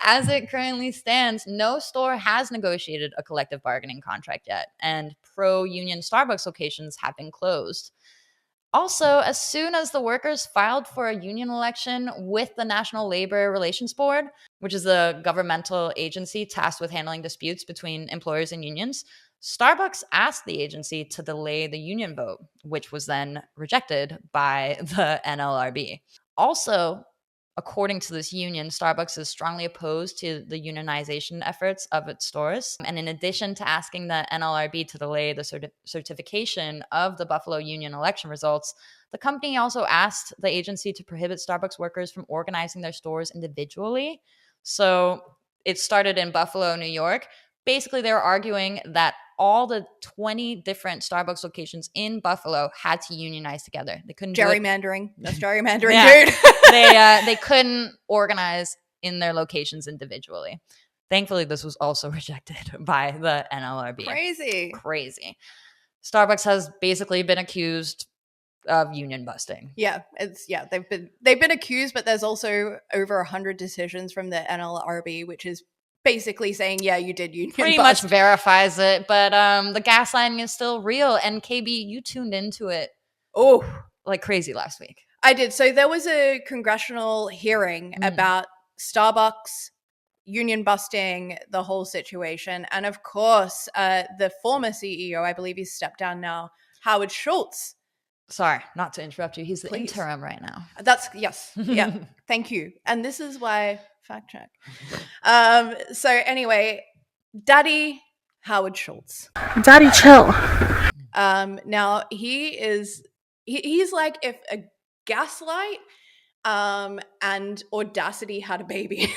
As it currently stands, no store has negotiated a collective bargaining contract yet, and pro-union Starbucks locations have been closed. Also, as soon as the workers filed for a union election with the National Labor Relations Board, which is a governmental agency tasked with handling disputes between employers and unions, Starbucks asked the agency to delay the union vote, which was then rejected by the NLRB. Also, according to this union, Starbucks is strongly opposed to the unionization efforts of its stores. And in addition to asking the NLRB to delay the certification of the Buffalo union election results, the company also asked the agency to prohibit Starbucks workers from organizing their stores individually. So it started in Buffalo, New York. Basically, they were arguing that all the 20 different Starbucks locations in Buffalo had to unionize together. They couldn't gerrymandering. That's gerrymandering, dude. They couldn't organize in their locations individually. Thankfully, this was also rejected by the NLRB. Crazy. Starbucks has basically been accused of union busting. Yeah, they've been accused, but there's also over 100 decisions from the NLRB, which is basically saying, yeah, you did union pretty bust. Much verifies it, but the gaslighting is still real. And KB, you tuned into it like crazy last week. I did. So there was a congressional hearing about Starbucks union busting, the whole situation. And of course, the former CEO, I believe he's stepped down now, Howard Schultz. Sorry, not to interrupt you. He's the interim right now. Yes. Yeah. Thank you. And this is why, fact check. So anyway, Daddy Howard Schultz. Daddy, chill. Now he's like if a Gaslight and Audacity had a baby.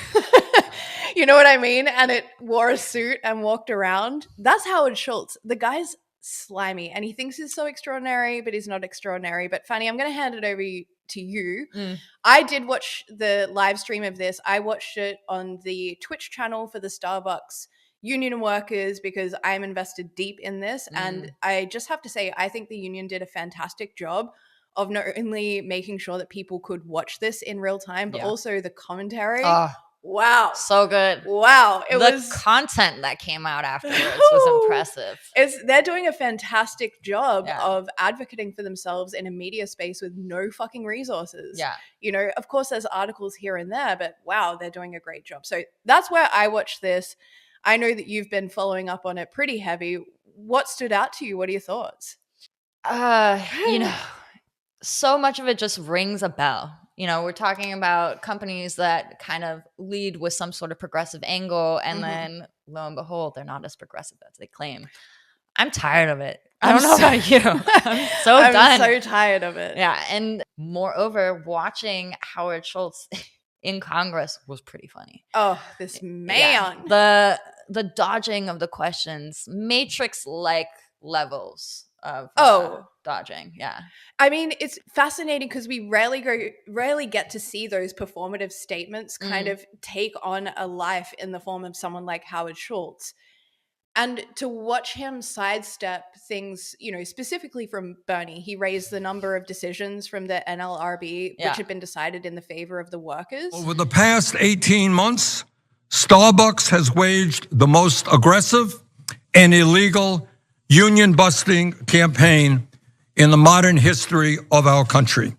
You know what I mean? And it wore a suit and walked around. That's Howard Schultz. The guy's slimy and he thinks he's so extraordinary, but he's not extraordinary. But Fanny, I'm going to hand it over to you. I did watch the live stream of this. I watched it on the Twitch channel for the Starbucks union workers because I'm invested deep in this. And I just have to say, I think the union did a fantastic job of not only making sure that people could watch this in real time, but also the commentary. Wow. So good. Wow. The content that came out afterwards was impressive. They're doing a fantastic job of advocating for themselves in a media space with no fucking resources. Yeah. You know, of course there's articles here and there, but wow, they're doing a great job. So that's where I watched this. I know that you've been following up on it pretty heavy. What stood out to you? What are your thoughts? You know, so much of it just rings a bell. You know, we're talking about companies that kind of lead with some sort of progressive angle, and then lo and behold, they're not as progressive as they claim. I'm tired of it. I don't know about you. I'm done. I'm so tired of it. Yeah. And moreover, watching Howard Schultz in Congress was pretty funny. Oh, this man. Yeah. The dodging of the questions, Matrix-like levels of dodging. Yeah. I mean, it's fascinating because we rarely get to see those performative statements kind of take on a life in the form of someone like Howard Schultz. And to watch him sidestep things, you know, specifically from Bernie, he raised the number of decisions from the NLRB, which had been decided in the favor of the workers. Over the past 18 months, Starbucks has waged the most aggressive and illegal union busting campaign in the modern history of our country.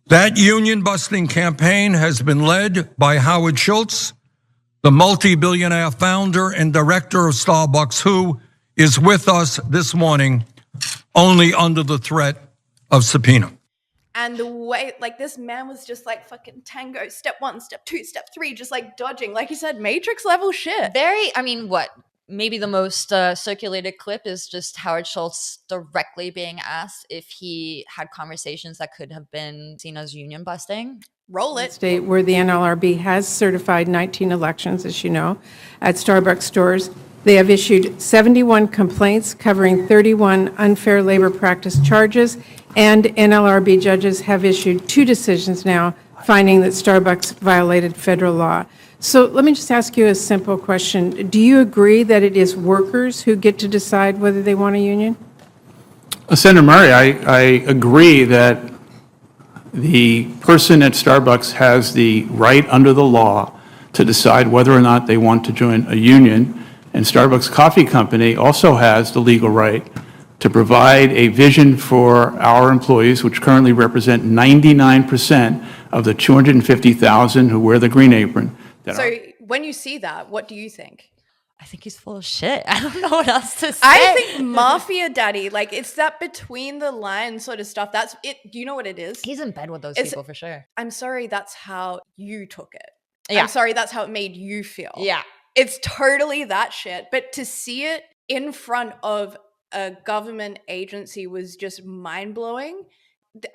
That union busting campaign has been led by Howard Schultz, the multi-billionaire founder and director of Starbucks, who is with us this morning only under the threat of subpoena. And the way, like, this man was just like fucking tango, step 1, step 2, step 3, just like dodging, like you said, Matrix level shit. Maybe the most circulated clip is just Howard Schultz directly being asked if he had conversations that could have been seen as union busting. Roll it. State where the NLRB has certified 19 elections, as you know, at Starbucks stores. They have issued 71 complaints covering 31 unfair labor practice charges, and NLRB judges have issued 2 decisions now finding that Starbucks violated federal law. So let me just ask you a simple question. Do you agree that it is workers who get to decide whether they want a union? Senator Murray, I agree that the person at Starbucks has the right under the law to decide whether or not they want to join a union, and Starbucks Coffee Company also has the legal right to provide a vision for our employees, which currently represent 99% of the 250,000 who wear the green apron. So when you see that, what do you think? I think he's full of shit. I don't know what else to say. I think mafia daddy, like it's that between the lines sort of stuff. That's it. Do you know what it is? He's in bed with those people for sure. I'm sorry, that's how you took it. Yeah. I'm sorry, that's how it made you feel. Yeah. It's totally that shit. But to see it in front of a government agency was just mind-blowing.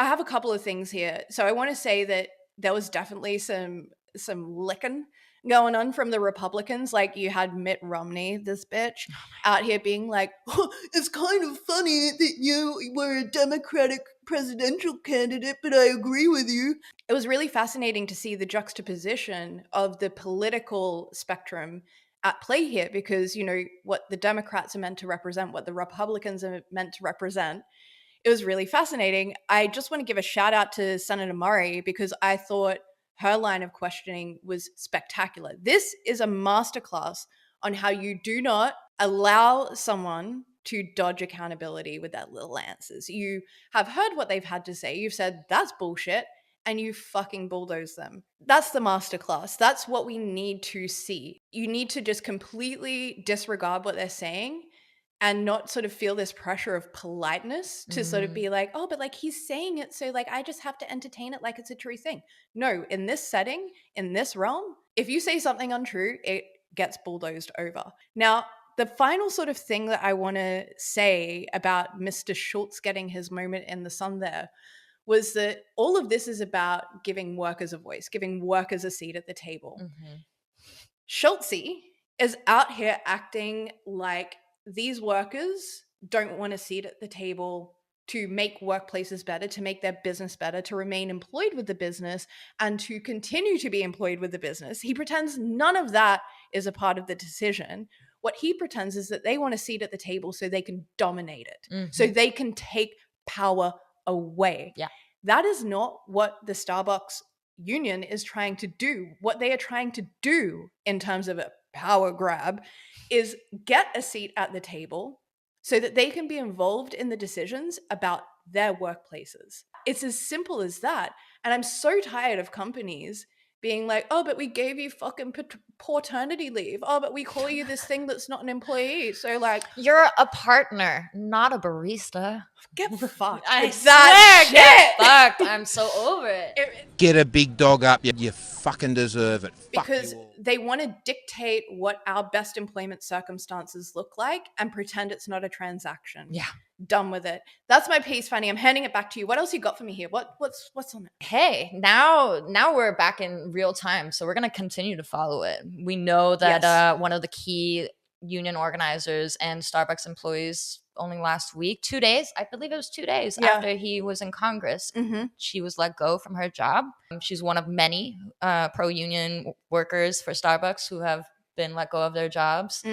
I have a couple of things here. So I want to say that there was definitely some licking going on from the Republicans. Like you had Mitt Romney, this bitch, out here being like, oh, it's kind of funny that you were a Democratic presidential candidate, but I agree with you. It was really fascinating to see the juxtaposition of the political spectrum at play here, because, you know, what the Democrats are meant to represent, what the Republicans are meant to represent. It was really fascinating. I just want to give a shout out to Senator Murray, because I thought her line of questioning was spectacular. This is a masterclass on how you do not allow someone to dodge accountability with their little answers. You have heard what they've had to say. You've said, that's bullshit, and you fucking bulldoze them. That's the masterclass. That's what we need to see. You need to just completely disregard what they're saying and not sort of feel this pressure of politeness to sort of be like, oh, but like he's saying it, so like I just have to entertain it like it's a true thing. No, in this setting, in this realm, if you say something untrue, it gets bulldozed over. Now, the final sort of thing that I want to say about Mr. Schultz getting his moment in the sun there was that all of this is about giving workers a voice, giving workers a seat at the table. Schultz is out here acting like these workers don't want a seat at the table to make workplaces better, to make their business better, to remain employed with the business, and to continue to be employed with the business. He pretends none of that is a part of the decision. What he pretends is that they want a seat at the table so they can dominate it, so they can take power away. Yeah. That is not what the Starbucks union is trying to do. What they are trying to do in terms of a power grab is get a seat at the table so that they can be involved in the decisions about their workplaces. It's as simple as that. And I'm so tired of companies being like, oh, but we gave you fucking paternity leave. Oh, but we call you this thing that's not an employee. So like, you're a partner, not a barista. Get fucked. I That swear, get fucked. I'm so over it. Get a big dog up. You fucking deserve it. Because they want to dictate what our best employment circumstances look like and pretend it's not a transaction. Yeah. Done with it. That's my piece, Fanny. I'm handing it back to you. What else you got for me here? What's on it? Hey, now we're back in real time, so we're gonna continue to follow it. We know that one of the key union organizers and Starbucks employees only last week, 2 days, I believe it was 2 days after he was in Congress, she was let go from her job. She's one of many pro-union workers for Starbucks who have been let go of their jobs,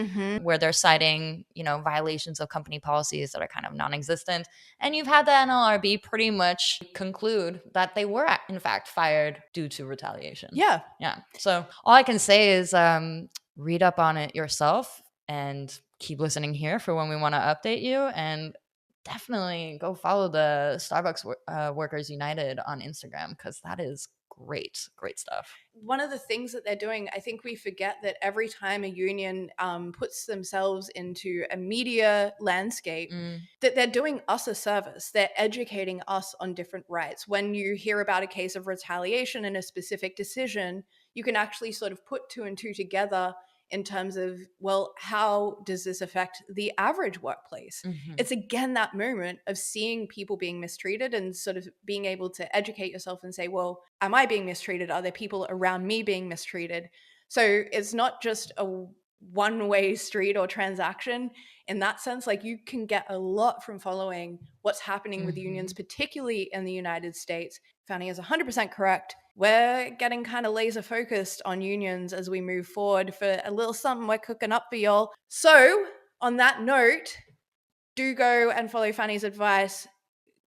where they're citing, violations of company policies that are kind of non-existent. And you've had the NLRB pretty much conclude that they were in fact fired due to retaliation. Yeah. So all I can say is read up on it yourself and keep listening here for when we want to update you, and definitely go follow the Starbucks Workers United on Instagram, because that is great stuff. One of the things that they're doing, I think we forget that every time a union puts themselves into a media landscape, that they're doing us a service. They're educating us on different rights. When you hear about a case of retaliation in a specific decision, you can actually sort of put two and two together in terms of, well, how does this affect the average workplace? It's again that moment of seeing people being mistreated and sort of being able to educate yourself and say, well, am I being mistreated? Are there people around me being mistreated? So it's not just a one-way street or transaction in that sense. Like, you can get a lot from following what's happening with unions, particularly in the United States. Fanny is 100% correct. We're getting kind of laser focused on unions as we move forward for a little something we're cooking up for y'all. So on that note, do go and follow Fanny's advice.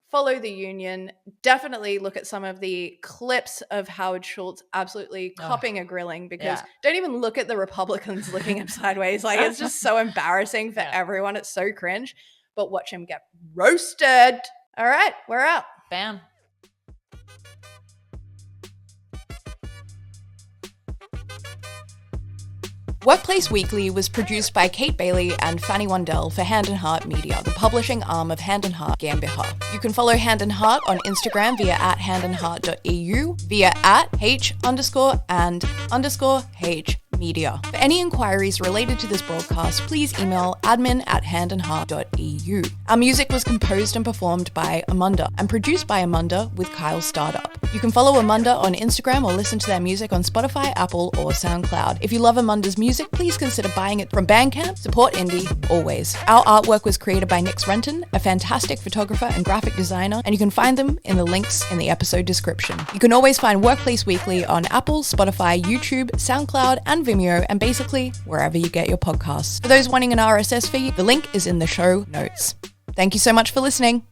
Follow the union. Definitely look at some of the clips of Howard Schultz absolutely copping a grilling, because don't even look at the Republicans looking him sideways. Like, it's just so embarrassing for everyone. It's so cringe. But watch him get roasted. All right, we're out. Bam. Workplace Weekly was produced by Kate Bailey and Fanny Wandell for Hand and Heart Media, the publishing arm of Hand and Heart GmbH. You can follow Hand and Heart on Instagram via @handandheart.eu, via @h_and_h media. For any inquiries related to this broadcast, please email admin@handandheart.eu. Our music was composed and performed by Amanda and produced by Amanda with Kyle Startup. You can follow Amanda on Instagram or listen to their music on Spotify, Apple, or SoundCloud. If you love Amanda's music, please consider buying it from Bandcamp. Support indie, always. Our artwork was created by Nix Renton, a fantastic photographer and graphic designer, and you can find them in the links in the episode description. You can always find Workplace Weekly on Apple, Spotify, YouTube, SoundCloud, and Vimeo, and basically wherever you get your podcasts. For those wanting an RSS feed, the link is in the show notes. Thank you so much for listening.